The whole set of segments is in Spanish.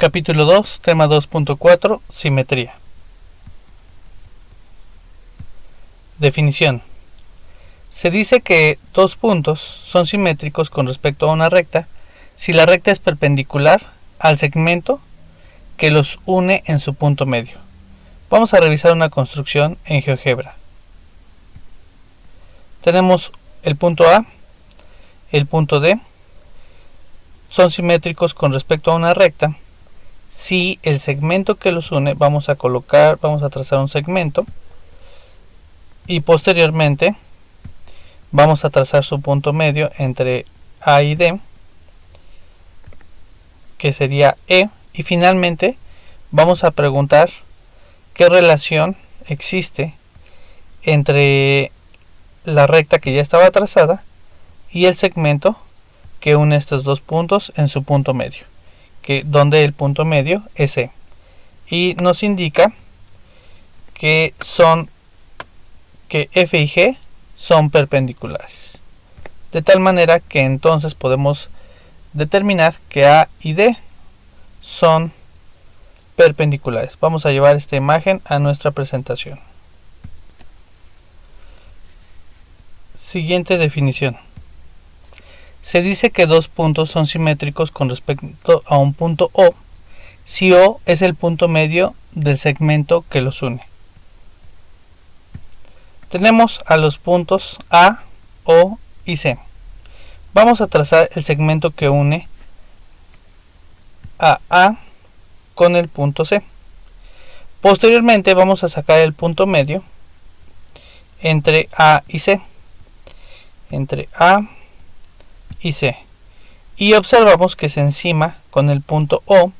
Capítulo 2, tema 2.4, simetría. Definición. Se dice que dos puntos son simétricos con respecto a una recta si la recta es perpendicular al segmento que los une en su punto medio. Vamos a revisar una construcción en GeoGebra. Tenemos el punto A, el punto D, son simétricos con respecto a una recta si el segmento que los une, vamos a trazar un segmento y posteriormente vamos a trazar su punto medio entre A y D, que sería E, y finalmente vamos a preguntar qué relación existe entre la recta que ya estaba trazada y el segmento que une estos dos puntos en su punto medio, donde el punto medio es E, y nos indica que F y G son perpendiculares, de tal manera que entonces podemos determinar que A y D son perpendiculares. Vamos a llevar esta imagen a nuestra presentación. Siguiente definición. Se dice que dos puntos son simétricos con respecto a un punto O si O es el punto medio del segmento que los une. Tenemos a los puntos A, O y C. Vamos a trazar el segmento que une a A con el punto C. Posteriormente vamos a sacar el punto medio entre A y C. Entre A y C, y observamos que se encima con el punto O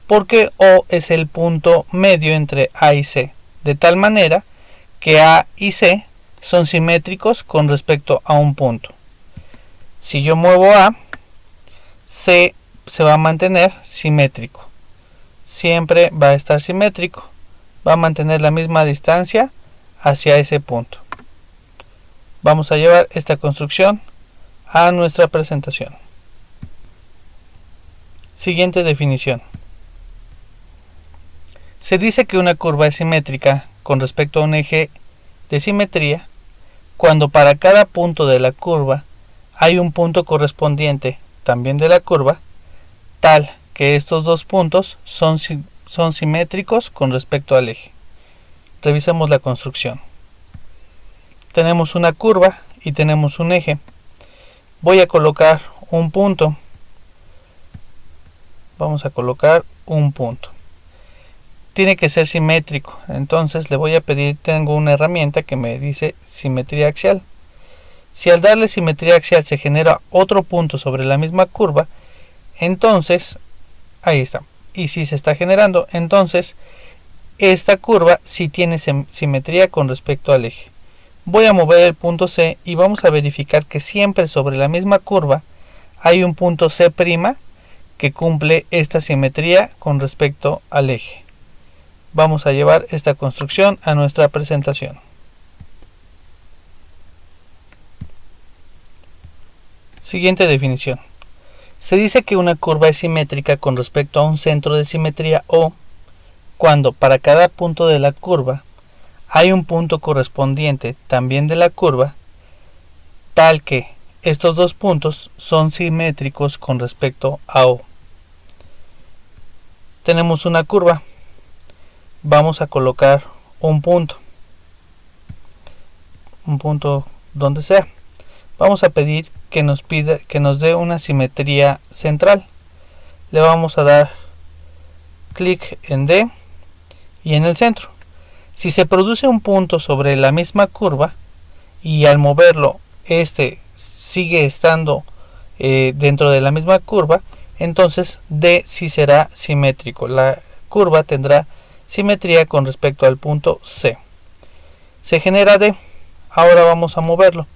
porque O es el punto medio entre A y C, de tal manera que A y C son simétricos con respecto a un punto. Si yo muevo A, C se va a mantener simétrico, siempre va a estar simétrico, va a mantener la misma distancia hacia ese punto. Vamos a llevar esta construcción a nuestra presentación. Siguiente definición. Se dice que una curva es simétrica con respecto a un eje de simetría cuando para cada punto de la curva hay un punto correspondiente también de la curva, tal que estos dos puntos son simétricos con respecto al eje. Revisemos la construcción. Tenemos una curva y tenemos un eje. Voy a colocar un punto. Vamos a colocar un punto. Tiene que ser simétrico. Entonces le voy a pedir, tengo una herramienta que me dice simetría axial. Si al darle simetría axial se genera otro punto sobre la misma curva, entonces, ahí está. Y si se está generando, entonces esta curva sí tiene simetría con respecto al eje. Voy a mover el punto C y vamos a verificar que siempre sobre la misma curva hay un punto C' que cumple esta simetría con respecto al eje. Vamos a llevar esta construcción a nuestra presentación. Siguiente definición. Se dice que una curva es simétrica con respecto a un centro de simetría O cuando para cada punto de la curva hay un punto correspondiente también de la curva, tal que estos dos puntos son simétricos con respecto a O. Tenemos una curva. Vamos a colocar un punto donde sea. Vamos a pedir que nos dé una simetría central. Le vamos a dar clic en D y en el centro. Si se produce un punto sobre la misma curva y al moverlo este sigue estando dentro de la misma curva, entonces D sí será simétrico. La curva tendrá simetría con respecto al punto C. Se genera D. Ahora vamos a moverlo.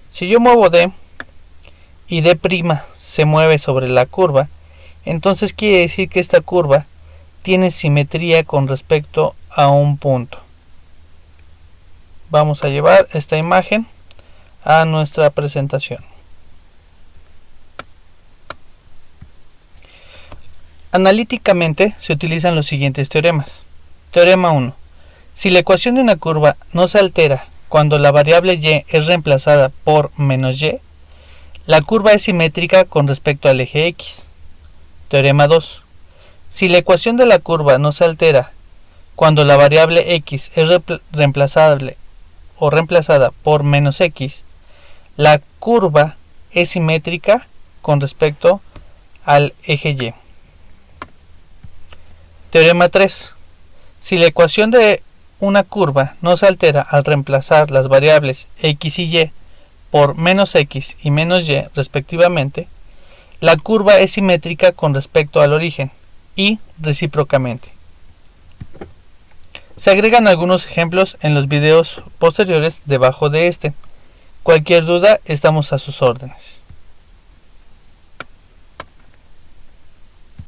Si yo muevo D y D' se mueve sobre la curva, entonces quiere decir que esta curva tiene simetría con respecto a un punto. Vamos a llevar esta imagen a nuestra presentación. Analíticamente se utilizan los siguientes teoremas. Teorema 1. Si la ecuación de una curva no se altera cuando la variable y es reemplazada por menos y, la curva es simétrica con respecto al eje x. Teorema 2. Si la ecuación de la curva no se altera cuando la variable x es reemplazable o reemplazada por menos x, la curva es simétrica con respecto al eje y. Teorema 3. Si la ecuación de una curva no se altera al reemplazar las variables x y y por menos x y menos y respectivamente, la curva es simétrica con respecto al origen y recíprocamente. Se agregan algunos ejemplos en los videos posteriores debajo de este. Cualquier duda, estamos a sus órdenes.